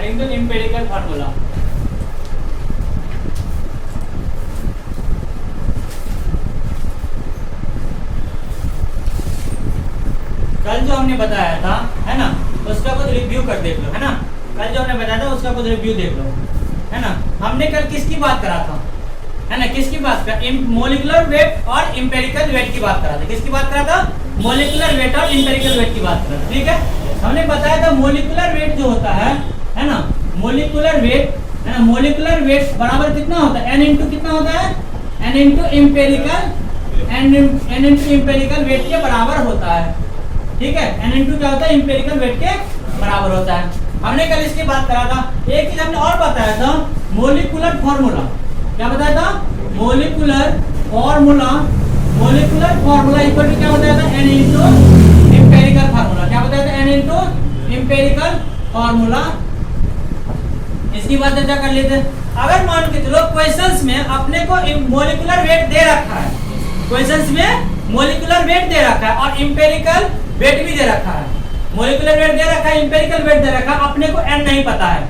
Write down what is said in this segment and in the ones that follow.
According to empirical formula. कल जो हमने बताया था है ना, उसका कुछ रिव्यू कर देख लो, है ना। कल जो हमने बताया था उसका कुछ रिव्यू देख लो, है ना। हमने कल किसकी बात करा था, है ना, किसकी बात करा, मोलिकुलर वेट और एम्पिरिकल वेट की बात करा था। किसकी बात करा था, मोलिकुलर वेट और एम्पिरिकल वेट की बात करा था, ठीक है। हमने बताया था मोलिकुलर वेट जो होता है ना, मोलिकुलर वेट, है ना, मोलिकुलर वेट बराबर कितना होता है, n इंटू कितना होता है, n into empirical, n into empirical weight के बराबर होता है, ठीक है। n इंटू क्या होता है, एम्पिरिकल वेट के बराबर होता है। हमने कल इसकी बात करा था। एक चीज हमने और बताया था, मोलिकुलर फॉर्मूला। क्या बताया था, molecular formula, molecular formula equal to क्या बताया था, n इंटू एम्पिरिकल फार्मूला। क्या बताया था, n इंटू एम्पिरिकल फार्मूला। इसकी बात चर्चा कर लेते हैं। अगर मान के चलो क्वेश्चंस में अपने को मोलिकुलर वेट दे रखा है, क्वेश्चंस में मोलिकुलर वेट दे रखा है और एम्पिरिकल वेट भी दे रखा है। मोलिकुलर वेट दे रखा है, एम्पिरिकल वेट दे रखा है, अपने को n नहीं पता है,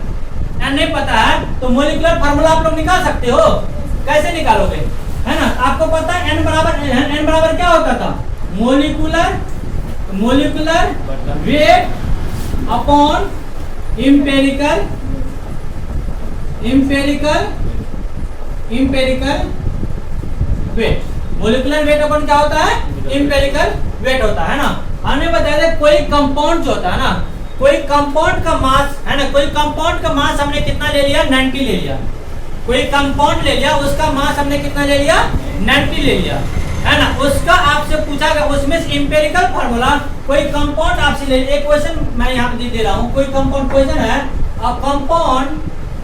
n नहीं पता है तो मोलिकुलर फार्मूला आप लोग निकाल सकते हो। कैसे निकालोगे, है ना। आपको पता है n बराबर क्या होता था, molecular weight upon empirical weight. Molecular weight upon क्या होता है, एम्पिरिकल वेट होता है ना। हमने बताया था कोई कंपाउंड जो होता है ना, कोई कंपाउंड का मास, है ना, कोई कंपाउंड का मास हमने कितना ले लिया, 90 ले लिया। कोई कंपाउंड ले लिया, उसका मास हमने कितना ले लिया, 90 ले लिया, है ना। उसका आपसे पूछा गया, उसमें से एम्पिरिकल फार्मूला, कोई कंपाउंड आपसे ले लिया। एक क्वेश्चन मैं यहाँ पे दे रहा हूँ, कोई कंपाउंड क्वेश्चन है, अ कंपाउंड,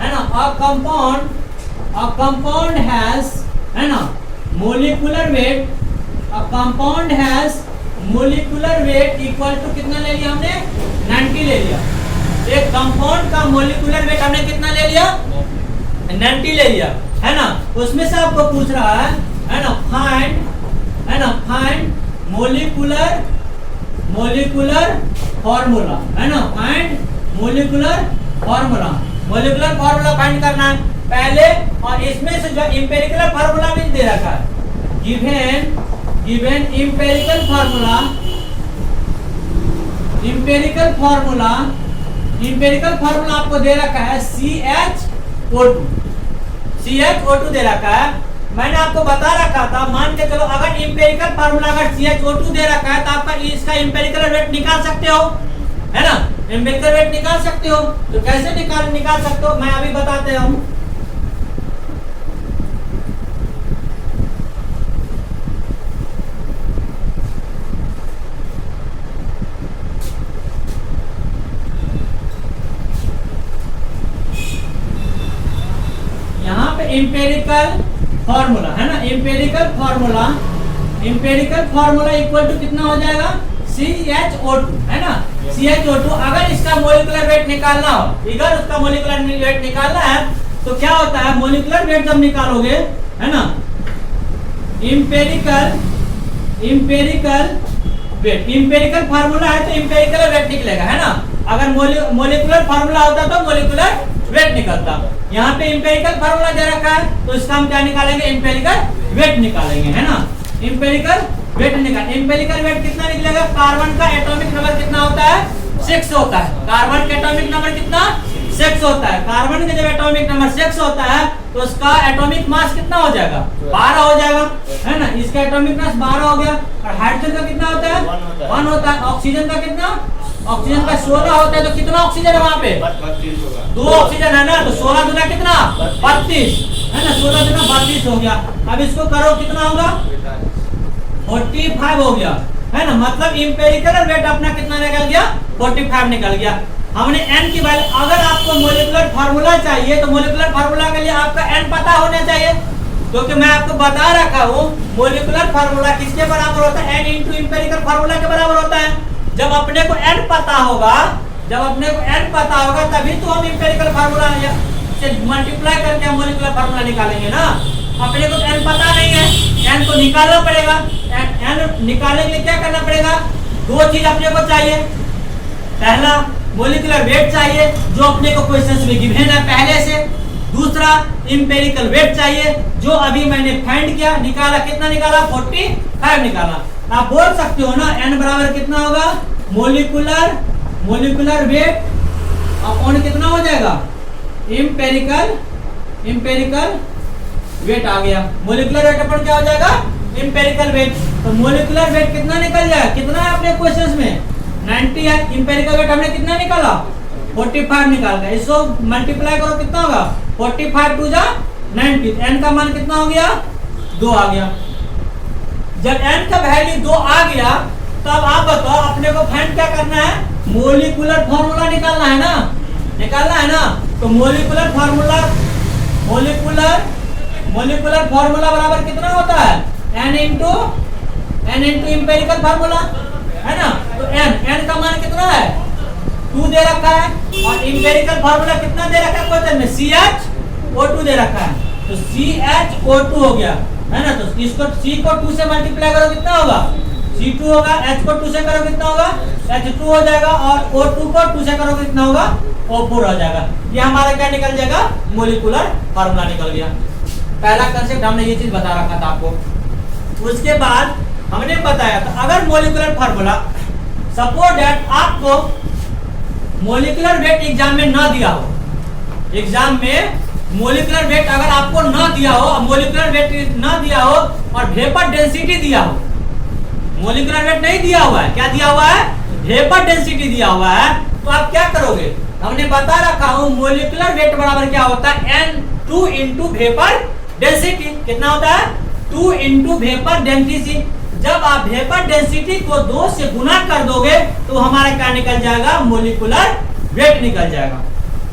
है ना, अ कंपाउंड हैज, है ना, molecular weight, a compound has molecular weight equal to कितना ले लिया हमने, 90 ले लिया। एक कंपाउंड का मोलिकुलर वेट हमने कितना ले लिया, 90 ले लिया, है ना। उसमें से आपको पूछ रहा है ना, फाइंड, है ना, फाइंड मोलिकुलर फार्मूला, है ना, find molecular formula. Molecular formula find करना है पहले, और इसमें से जो एम्पिरिकल फार्मूला भी दे रखा है, गिवन एम्पिरिकल फार्मूला आपको दे रखा है CH2 दे रखा है। मैंने आपको बता रखा था, मान के चलो अगर एम्पिरिकल फार्मूला अगर CH2 दे रखा है तो आपका इसका एम्पिरिकल वेट निकाल सकते हो, है ना, एम्पिरिकल वेट निकाल सकते हो। तो कैसे निकाल सकते हो, मैं अभी बताते हूँ। यहाँ पे एम्पिरिकल फार्मूला, है ना, एम्पिरिकल फार्मूला इक्वल टू कितना हो जाएगा, CH2, है ना, CH2। अगर इसका मोलिकुलर वेट निकालना हो, अगर उसका मोलिकुलर वेट निकालना है तो क्या होता है, मोलिकुलर वेट जब निकालोगे, है ना, एम्पिरिकल फार्मूला है तो एम्पिरिकल वेट निकलेगा, है ना। अगर मोलिकुलर फार्मूला होता तो मोलिकुलर वेट निकलता। यहाँ पे एम्पिरिकल फार्मूला दे रखा है तो इसका हम क्या निकालेंगे, एम्पिरिकल वेट निकालेंगे, है ना। एम्पिरिकल वेट कितना निकलेगा, कार्बन का एटॉमिक नंबर कितना होता है, 6 होता है। कार्बन का एटॉमिक नंबर कितना, 6 होता है। कार्बन का जब एटॉमिक नंबर 6 होता है तो उसका एटॉमिक मास कितना हो जाएगा, 12 हो जाएगा, है ना। इसका एटॉमिक मास 12 हो गया। और हाइड्रोजन का कितना होता है, 1 होता है। ऑक्सीजन का कितना, ऑक्सीजन का 16 होता है। तो कितना ऑक्सीजन है वहाँ पे, 2 ऑक्सीजन है ना, तो 16 दूना कितना, 32, है ना, 16 दूना 32 हो गया। अब इसको करो कितना होगा, 45 हो गया, है ना। मतलब एम्पिरिकल वेट अपना कितना निकल गया, 45 निकल गया। हमने n की वैल्यू, अगर आपको मोलिकुलर फार्मूला चाहिए तो मोलिकुलर फार्मूला के लिए आपका n पता होना चाहिए, क्योंकि मैं आपको बता रखा हूँ मोलिकुलर फार्मूला किसके बराबर होता है, n इंटू एम्पिरिकल फार्मूला के बराबर होता है। जब अपने को n पता होगा, तभी तो हम एम्पिरिकल फार्मूला से मल्टीप्लाई करके हम मोलिकुलर फार्मूला निकालेंगे ना। अपने को n पता नहीं है, n को निकालना पड़ेगा। n निकालने के लिए क्या करना पड़ेगा, 2 चीज अपने को चाहिए। पहला मोलिकुलर वेट चाहिए जो अपने को क्वेश्चंस में गिवन है पहले से। दूसरा इंपेरिकल वेट चाहिए जो अभी मैंने फाइंड किया, निकाला, कितना निकाला 45 निकाला। आप बोल सकते हो ना n बराबर कितना होगा, मोलिकुलर वेट अपॉन कितना हो जाएगा, इंपेरिकल वेट आ गया। मोलिकुलर वेट अपॉन क्या हो जाएगा, इंपेरिकल वेट। तो मोलिकुलर वेट कितना निकल जाएगा, कितना है अपने क्वेश्चंस में 90 है, इंपेरिकल वेट हमने कितना निकाला 45 निकाल गया। इसको मल्टीप्लाई करो कितना होगा 45 टू जा 90, n का मान कितना हो गया 2 आ गया। जब n का वैल्यू 2 आ गया तब आप बताओ अपने को फाइंड क्या करना है, मोलिकुलर फार्मूला निकालना है ना। तो मोलिकुलर फार्मूला बराबर कितना होता है, n इंटू इंपेरिकल फार्मूला है ना। तो n का मान कितना है 2 दे रखा है और इंपेरिकल फार्मूला कितना दे रखा है क्वेश्चन में, CHO2 दे रखा है। तो CHO2 हो गया है ना। तो इसको C को 2 से मल्टीप्लाई करो कितना होगा C2 होगा, H को 2 से करो कितना होगा H2 हो जाएगा और O2 को 2 से करो कितना होगा O4 हो जाएगा। ये हमारा क्या निकल जाएगा, मोलिकुलर फार्मूला निकल गया। पहला कंसेप्ट हमने ये चीज बता रखा था आपको। उसके बाद हमने बताया था अगर मोलिकुलर फार्मूला सपोज दैट आपको मोलिकुलर वेट एग्जाम में ना दिया हो, एग्जाम में मोलिकुलर वेट अगर आपको ना दिया हो, मोलिकुलर वेट ना दिया हो और वेपर डेंसिटी दिया हो, मोलिकुलर वेट नहीं दिया हुआ है, क्या दिया हुआ है वेपर डेंसिटी दिया हुआ है, तो आप क्या करोगे, हमने बता रखा हूं मोलिकुलर वेट बराबर क्या होता है N2 इंटू वेपर डेंसिटी। कितना होता है 2 इंटू वेपर डेंसिटी। जब आप वेपर डेंसिटी को 2 से गुना कर दोगे तो हमारा क्या निकल जाएगा, मोलिकुलर वेट निकल जाएगा।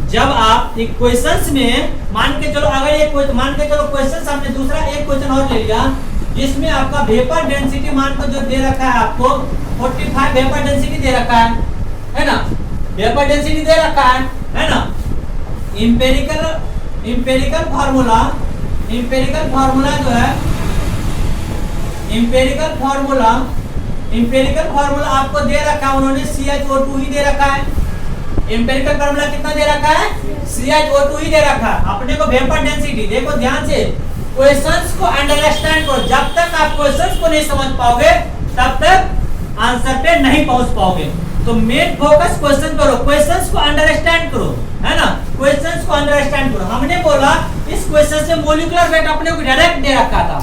जब आप एक क्वेश्चंस में मान के चलो, अगर ये मान के चलो क्वेश्चंस हमने दूसरा एक क्वेश्चन और ले लिया जिसमें आपका वेपर डेंसिटी मान को जो दे रखा है आपको 45 वेपर डेंसिटी दे रखा है ना, वेपर डेंसिटी दे रखा है ना। इंपेरिकल फार्मूला जो है, इंपेरिकल फार्मूला आपको दे रखा है, उन्होंने CHO2 ही दे रखा है। इंपेरिकल फार्मूला कितना दे रखा है, CHO2 ही दे रखा है। अपने को वेपर डेंसिटी देखो ध्यान से, क्वेश्चंस को अंडरस्टैंड करो। जब तक आप क्वेश्चंस को नहीं समझ पाओगे तब तक आंसर पे नहीं पहुंच पाओगे। तो मेन फोकस क्वेश्चन करो, क्वेश्चंस को अंडरस्टैंड करो, है ना, क्वेश्चंस को अंडरस्टैंड करो। हमने बोला इस क्वेश्चन से मोलिकुलर वेट अपने को डायरेक्ट दे रखा था,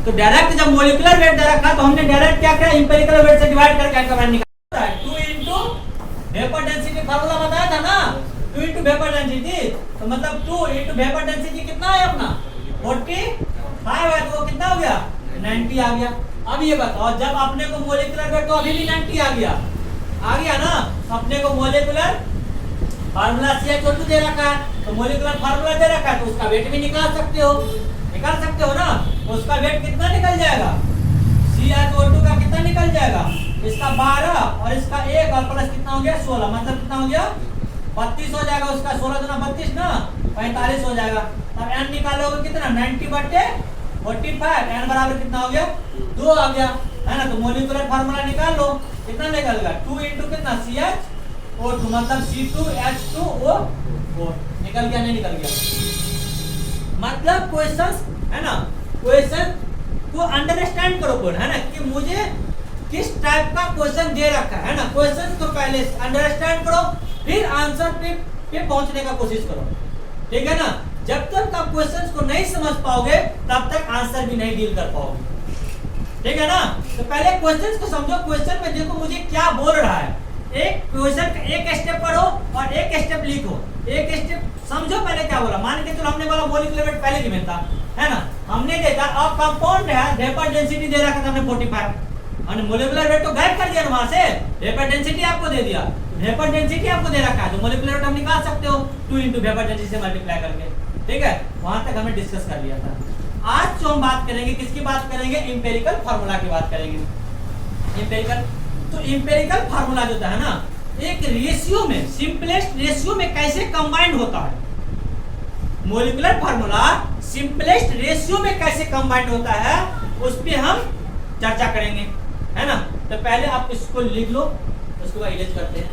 तो डायरेक्ट जब मोलिकुलर वेट दे रखा तो हमने डायरेक्ट क्या किया, इंपेरिकल वेट से डिवाइड करके आंसर वैल्यू निकाला। 2 इंटू वेपर डेंसिटी फार्मूला बताया था ना, 2 इंटू वेपर डेंसिटी, तो मतलब 2 इंटू वेपर डेंसिटी कितना है अपना 45 है, तो वो कितना हो गया 90 आ गया। अब ये बताओ जब अपने को मोलिकुलर वेट तो अभी भी 90 आ गया ना, अपने को मोलिकुलर फार्मूला CHO2 दे रखा है, तो मोलिकुलर फार्मूला दे रखा है तो उसका वेट भी निकाल सकते हो ना। तो उसका वेट कितना निकल जाएगा, CHO2 का कितना निकल जाएगा, इसका 12 और इसका 1 और प्लस कितना हो गया 16, मतलब कितना हो गया 32 हो जाएगा। उसका 16 गुना 32 ना 45 हो जाएगा। तब n निकालोगे कितना 90/45, n बराबर कितना हो गया 2 आ गया, है ना। तो मोलिकुलर फार्मूला निकाल लो, कितना निकलेगा 2 इंटू कितना CHO2 मतलब C2H2O4 निकल गया, नहीं निकल गया। मतलब क्वेश्चंस है ना, क्वेश्चन को अंडरस्टैंड करो है ना, कि मुझे किस टाइप का क्वेश्चन दे रखा है ना। क्वेश्चन को पहले अंडरस्टैंड करो फिर आंसर पे पहुंचने का कोशिश करो, ठीक है ना। जब तक आप क्वेश्चंस को नहीं समझ पाओगे तब तक आंसर भी नहीं डील कर पाओगे, ठीक है ना। तो पहले क्वेश्चंस को समझो, क्वेश्चन में देखो मुझे क्या बोल रहा है। एक क्वेश्चन एक स्टेप पढ़ो और एक स्टेप लिखो, एक स्टेप समझो पहले क्या बोला। मान के चलो हमने बोला मोलिकुलर वेट पहले गिवन था, है ना, हमने देखा अब कंपाउंड है, वेपर डेंसिटी दे रखा था हमने 45, हमने मोलिकुलर वेट तो गायब कर दिया वहां से, वेपर डेंसिटी आपको दे दिया, वेपर डेंसिटी आपको दे रखा है, तो मोलिकुलर वेट हम निकाल सकते हो 2 इंटू वेपर डेंसिटी से मल्टीप्लाई करके, ठीक है। वहां तक हमने डिस्कस कर लिया था। आज जो हम बात करेंगे किसकी बात करेंगे, इंपेरिकल फार्मूला की बात करेंगे। इंपेरिकल फार्मूला जो है ना, एक रेशियो में, सिंपलेस्ट रेशियो में कैसे कंबाइंड होता है। मोलिकुलर फार्मूला सिंपलेस्ट रेशियो में कैसे कंबाइंड होता है उस पे हम चर्चा करेंगे, है ना। तो पहले आप इसको लिख लो, उसके बाद इरेज करते हैं।